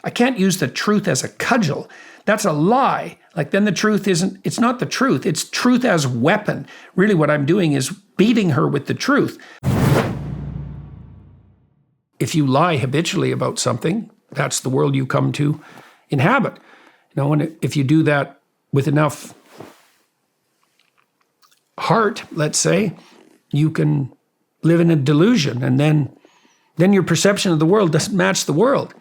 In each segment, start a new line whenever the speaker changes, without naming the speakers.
I can't use the truth as a cudgel. That's a lie. Like then the truth it's not the truth. It's truth as weapon. Really what I'm doing is beating her with the truth. If you lie habitually about something, that's the world you come to inhabit. And if you do that with enough heart, let's say, you can live in a delusion, and then your perception of the world doesn't match the world.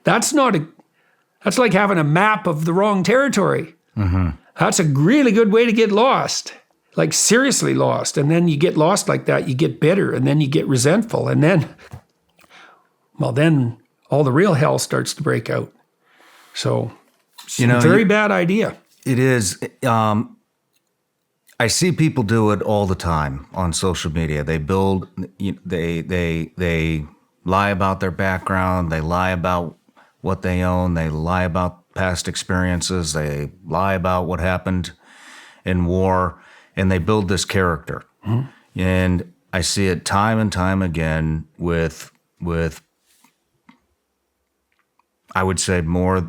That's like having a map of the wrong territory. Mm-hmm. That's a really good way to get lost, like seriously lost. And then you get lost like that, you get bitter, and then you get resentful, and then all the real hell starts to break out. So, very bad idea.
It is. I see people do it all the time on social media. They lie about their background. They lie about what they own. They lie about past experiences. They lie about what happened in war, and they build this character. Mm-hmm. And I see it time and time again with I would say more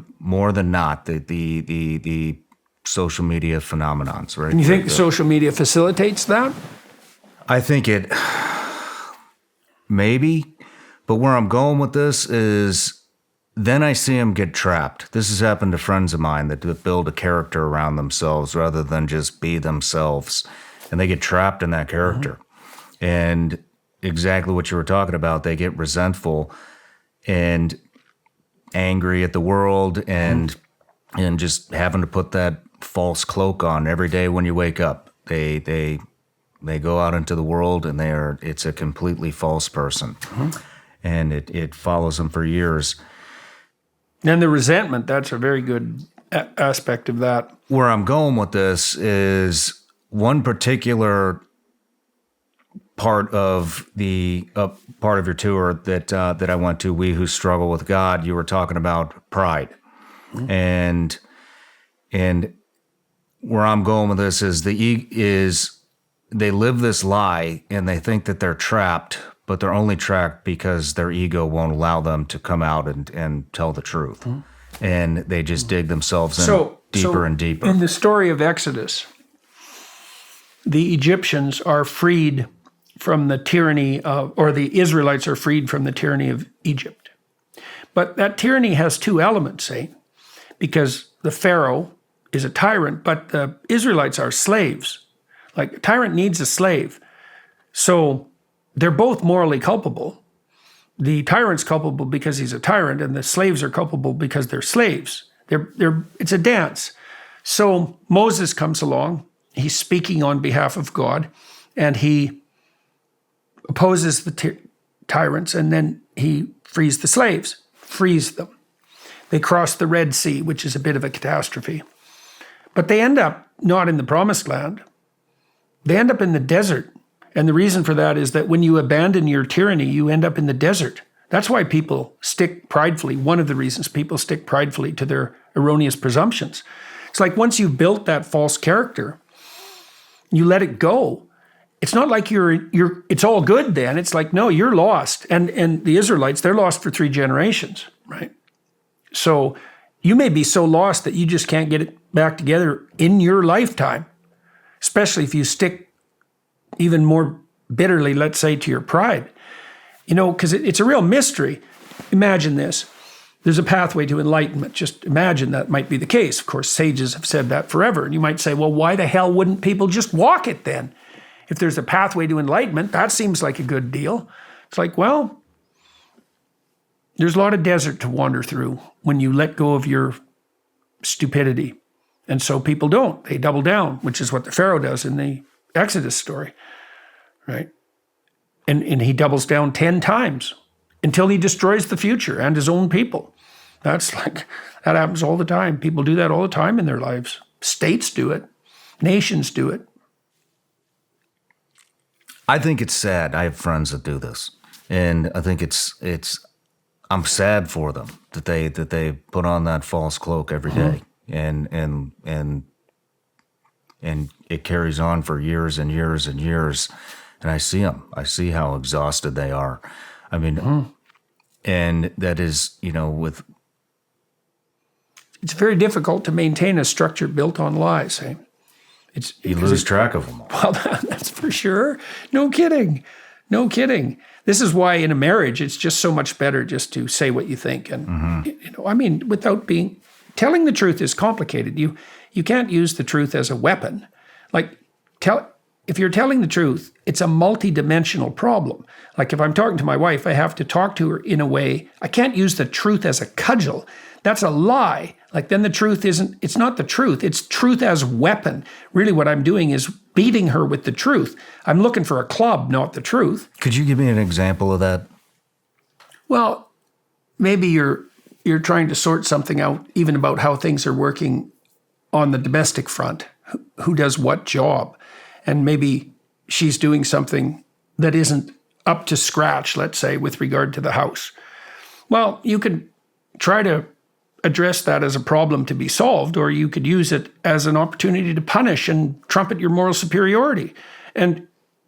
than not the social media phenomenons, right?
And you think social media facilitates that?
I think it maybe, but where I'm going with this is then I see them get trapped. This has happened to friends of mine that build a character around themselves rather than just be themselves, and they get trapped in that character. Mm-hmm. And exactly what you were talking about, they get resentful and angry at the world and just having to put that false cloak on every day when you wake up. They go out into the world and it's a completely false person. Mm-hmm. And it follows them for years.
And the resentment, that's a very good aspect of that.
Where I'm going with this is one particular part of your tour that I went to, We Who Struggle with God, you were talking about pride. Mm-hmm. And where I'm going with this is they live this lie and they think that they're trapped, but they're only trapped because their ego won't allow them to come out and tell the truth. Mm-hmm. And they just dig themselves in deeper and deeper.
In the story of Exodus, the Egyptians are freed from the tyranny or the Israelites are freed from the tyranny of Egypt. But that tyranny has two elements, because the Pharaoh is a tyrant, but the Israelites are slaves. Like a tyrant needs a slave. So they're both morally culpable. The tyrant's culpable because he's a tyrant, and the slaves are culpable because they're slaves. It's a dance. So Moses comes along. He's speaking on behalf of God, and he opposes the tyrants, and then he frees the slaves, frees them. They cross the Red Sea, which is a bit of a catastrophe. But they end up not in the promised land. They end up in the desert. And the reason for that is that when you abandon your tyranny, you end up in the desert. That's why people stick pridefully. One of the reasons people stick pridefully to their erroneous presumptions. It's like once you've built that false character, you let it go. It's not like it's all good then. It's like, no, you're lost. And the Israelites, they're lost for 3 generations, right? So you may be so lost that you just can't get it back together in your lifetime, especially if you stick even more bitterly, let's say, to your pride. Because it's a real mystery. Imagine this. There's a pathway to enlightenment. Just imagine that might be the case. Of course, sages have said that forever. And you might say, well, why the hell wouldn't people just walk it then? If there's a pathway to enlightenment, that seems like a good deal. It's like, well, there's a lot of desert to wander through when you let go of your stupidity. And so people don't. They double down, which is what the Pharaoh does in the Exodus story, right? And he doubles down 10 times until he destroys the future and his own people. That happens all the time. People do that all the time in their lives. States do it. Nations do it.
I think it's sad. I have friends that do this, and I think I'm sad for them that they put on that false cloak every day, and it carries on for years and years and years. And I see them. I see how exhausted they are. I mean, and that is, with
it's very difficult to maintain a structure built on lies. Eh?
You lose track of them all.
Well, that's for sure. No kidding. No kidding. This is why in a marriage, it's just so much better just to say what you think. And, without telling the truth is complicated. You can't use the truth as a weapon. Like, if you're telling the truth, it's a multi-dimensional problem. Like if I'm talking to my wife, I have to talk to her in a way, I can't use the truth as a cudgel. That's a lie. Like then the truth it's not the truth, it's truth as weapon. Really what I'm doing is beating her with the truth. I'm looking for a club, not the truth.
Could you give me an example of that?
Well, maybe you're trying to sort something out, even about how things are working on the domestic front, who does what job. And maybe she's doing something that isn't up to scratch, let's say, with regard to the house. Well, you could try to address that as a problem to be solved, or you could use it as an opportunity to punish and trumpet your moral superiority. And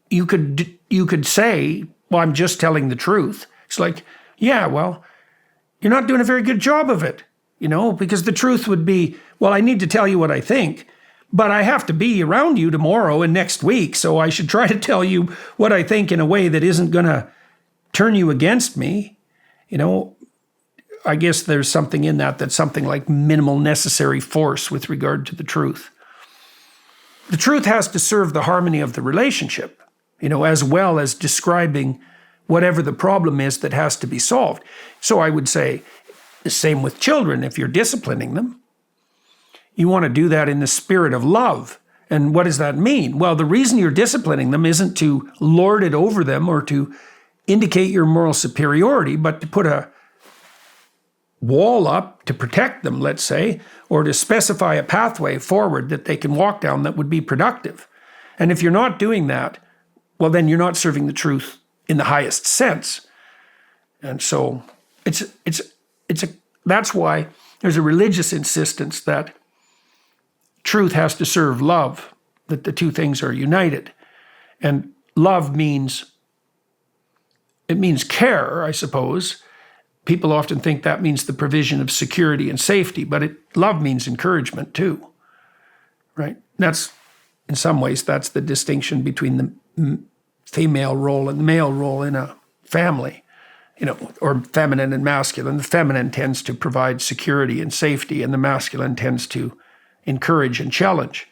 you could say, well, I'm just telling the truth. It's like, yeah, well, you're not doing a very good job of it, because the truth would be, well, I need to tell you what I think, but I have to be around you tomorrow and next week, so I should try to tell you what I think in a way that isn't going to turn you against me. I guess there's something in that's something like minimal necessary force with regard to the truth. The truth has to serve the harmony of the relationship, as well as describing whatever the problem is that has to be solved. So I would say the same with children. If you're disciplining them, you want to do that in the spirit of love. And what does that mean? Well, the reason you're disciplining them isn't to lord it over them or to indicate your moral superiority, but to put a wall up to protect them, let's say, or to specify a pathway forward that they can walk down that would be productive. And if you're not doing that, well, then you're not serving the truth in the highest sense. And so that's why there's a religious insistence that truth has to serve love, that the two things are united. And love means care, I suppose. People often think that means the provision of security and safety, but love means encouragement too, right? That's, in some ways, that's the distinction between the female role and the male role in a family, or feminine and masculine. The feminine tends to provide security and safety, and the masculine tends to encourage and challenge.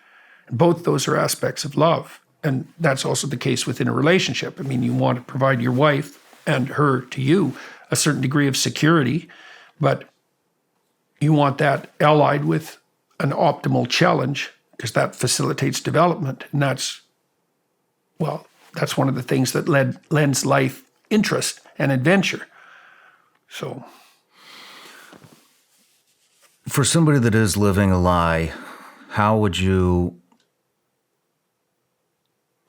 And both those are aspects of love. And that's also the case within a relationship. I mean, you want to provide your wife and her to you a certain degree of security, but you want that allied with an optimal challenge because that facilitates development. And that's one of the things that lends life interest and adventure. So,
for somebody that is living a lie, how would you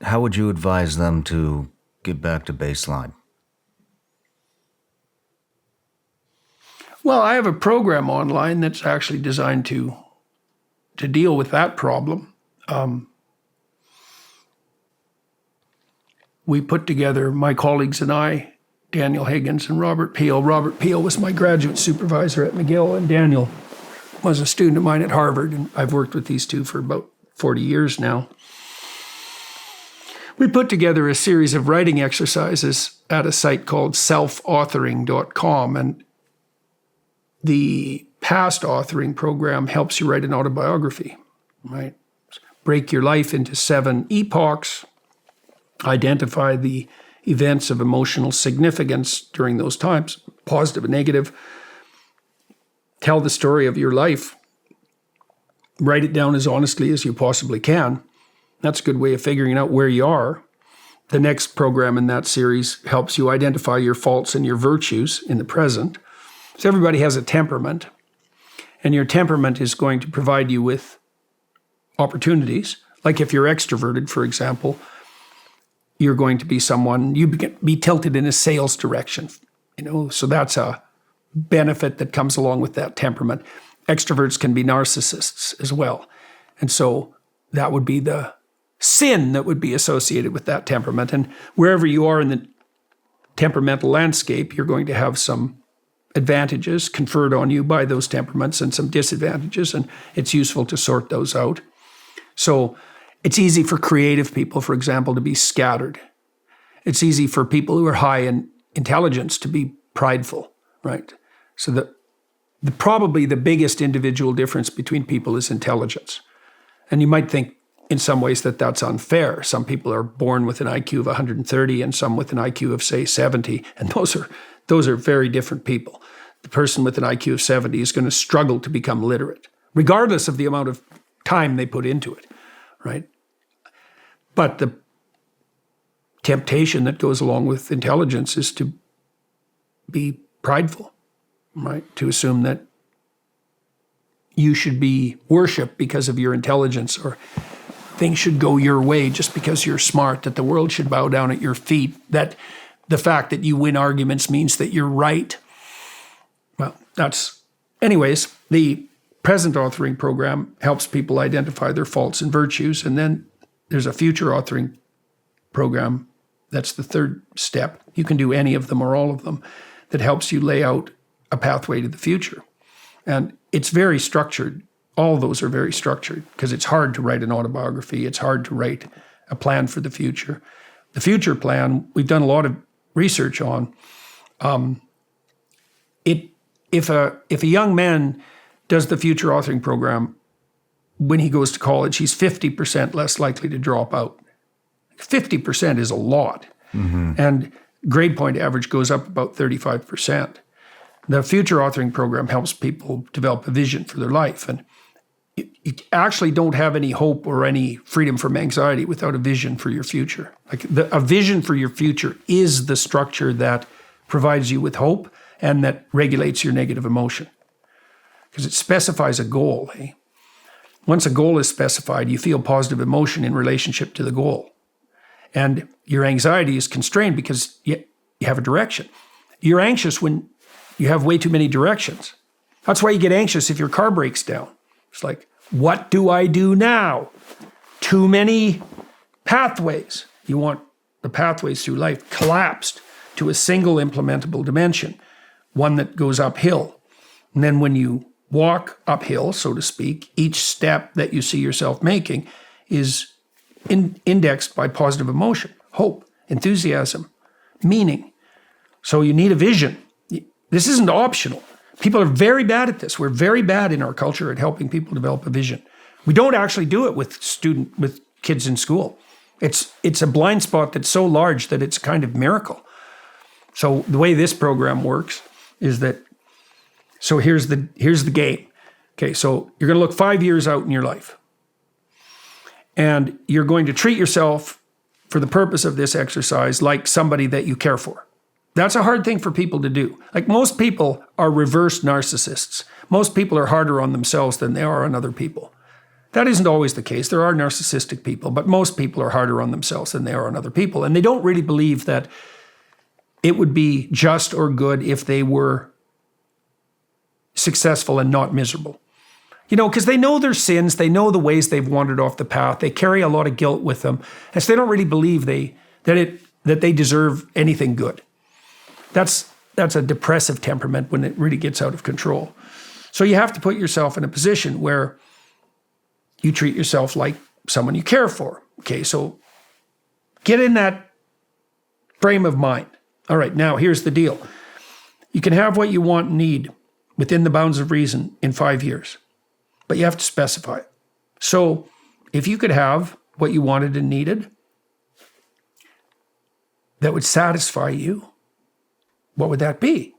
advise them to get back to baseline?
Well, I have a program online that's actually designed to deal with that problem. We put together, my colleagues and I, Daniel Higgins and Robert Peel. Robert Peel was my graduate supervisor at McGill, and Daniel was a student of mine at Harvard, and I've worked with these two for about 40 years now. We put together a series of writing exercises at a site called selfauthoring.com, and the past authoring program helps you write an autobiography, right? Break your life into 7 epochs, identify the events of emotional significance during those times, positive and negative, tell the story of your life, write it down as honestly as you possibly can. That's a good way of figuring out where you are. The next program in that series helps you identify your faults and your virtues in the present. So everybody has a temperament, and your temperament is going to provide you with opportunities. Like if you're extroverted, for example, you're going to be someone, you be tilted in a sales direction, so that's a benefit that comes along with that temperament. Extroverts can be narcissists as well. And so that would be the sin that would be associated with that temperament. And wherever you are in the temperamental landscape, you're going to have some advantages conferred on you by those temperaments and some disadvantages, and it's useful to sort those out. So it's easy for creative people, for example, to be scattered. It's easy for people who are high in intelligence to be prideful, right? So probably the biggest individual difference between people is intelligence. And you might think in some ways that that's unfair. Some people are born with an IQ of 130 and some with an IQ of, say, 70, and those are very different people. The person with an IQ of 70 is going to struggle to become literate, regardless of the amount of time they put into it, right? But the temptation that goes along with intelligence is to be prideful, right? To assume that you should be worshipped because of your intelligence, or things should go your way just because you're smart, that the world should bow down at your feet, that the fact that you win arguments means that you're right. Well, anyways, the present authoring program helps people identify their faults and virtues, and then there's a future authoring program. That's the third step. You can do any of them or all of them, that helps you lay out a pathway to the future. And it's very structured. All those are very structured because it's hard to write an autobiography. It's hard to write a plan for the future. The future plan, we've done a lot of research on. If a young man does the future authoring program, when he goes to college, he's 50% less likely to drop out. 50% is a lot. Mm-hmm. And grade point average goes up about 35%. The future authoring program helps people develop a vision for their life. And you actually don't have any hope or any freedom from anxiety without a vision for your future. A vision for your future is the structure that provides you with hope and that regulates your negative emotion. Because it specifies a goal. Once a goal is specified, you feel positive emotion in relationship to the goal. And your anxiety is constrained because you have a direction. You're anxious when you have way too many directions. That's why you get anxious if your car breaks down. It's like, what do I do now? Too many pathways. You want the pathways through life collapsed to a single implementable dimension, one that goes uphill. And then when you walk uphill, so to speak, each step that you see yourself making is indexed by positive emotion, hope, enthusiasm, meaning. So you need a vision. This isn't optional. People are very bad at this. We're very bad in our culture at helping people develop a vision. We don't actually do it with kids in school. It's a blind spot that's so large that it's a kind of miracle. So the way this program works is that, so here's the game. Okay, so you're going to look 5 years out in your life. And you're going to treat yourself, for the purpose of this exercise, like somebody that you care for. That's a hard thing for people to do. Like, most people are reverse narcissists. Most people are harder on themselves than they are on other people. That isn't always the case. There are narcissistic people, but most people are harder on themselves than they are on other people. And they don't really believe that it would be just or good if they were successful and not miserable. Because they know their sins, they know the ways they've wandered off the path, they carry a lot of guilt with them, and so they don't really believe that they deserve anything good. That's a depressive temperament when it really gets out of control. So you have to put yourself in a position where you treat yourself like someone you care for. Okay, so get in that frame of mind. All right, now here's the deal. You can have what you want and need within the bounds of reason in 5 years. But you have to specify it. So if you could have what you wanted and needed that would satisfy you, what would that be?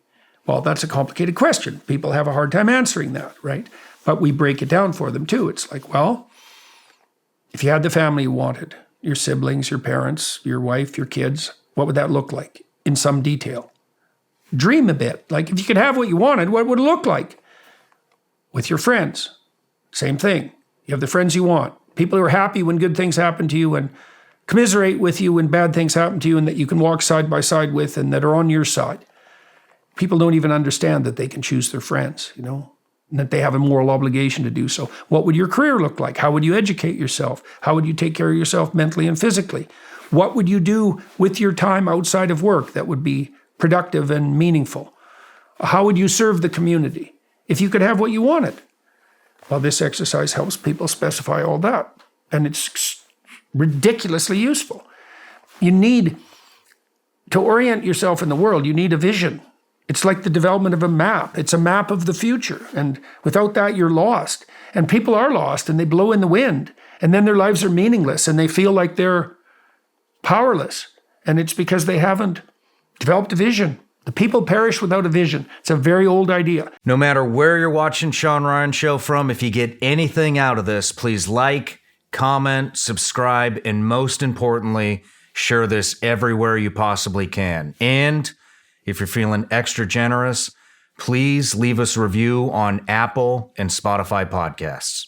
Well, that's a complicated question. People have a hard time answering that, right? But we break it down for them too. It's like, well, if you had the family you wanted, your siblings, your parents, your wife, your kids, what would that look like in some detail? Dream a bit. Like, if you could have what you wanted, what would it look like? With your friends, same thing. You have the friends you want. People who are happy when good things happen to you and commiserate with you when bad things happen to you, and that you can walk side by side with and that are on your side. People don't even understand that they can choose their friends, and that they have a moral obligation to do so. What would your career look like? How would you educate yourself? How would you take care of yourself mentally and physically? What would you do with your time outside of work that would be productive and meaningful? How would you serve the community if you could have what you wanted? Well, this exercise helps people specify all that. And it's ridiculously useful. You need to orient yourself in the world. You need a vision. It's like the development of a map. It's a map of the future. And without that, you're lost. And people are lost and they blow in the wind. And then their lives are meaningless and they feel like they're powerless. And it's because they haven't developed a vision. The people perish without a vision. It's a very old idea.
No matter where you're watching Shawn Ryan Show from, if you get anything out of this, please like, comment, subscribe, and most importantly, share this everywhere you possibly can. And if you're feeling extra generous, please leave us a review on Apple and Spotify podcasts.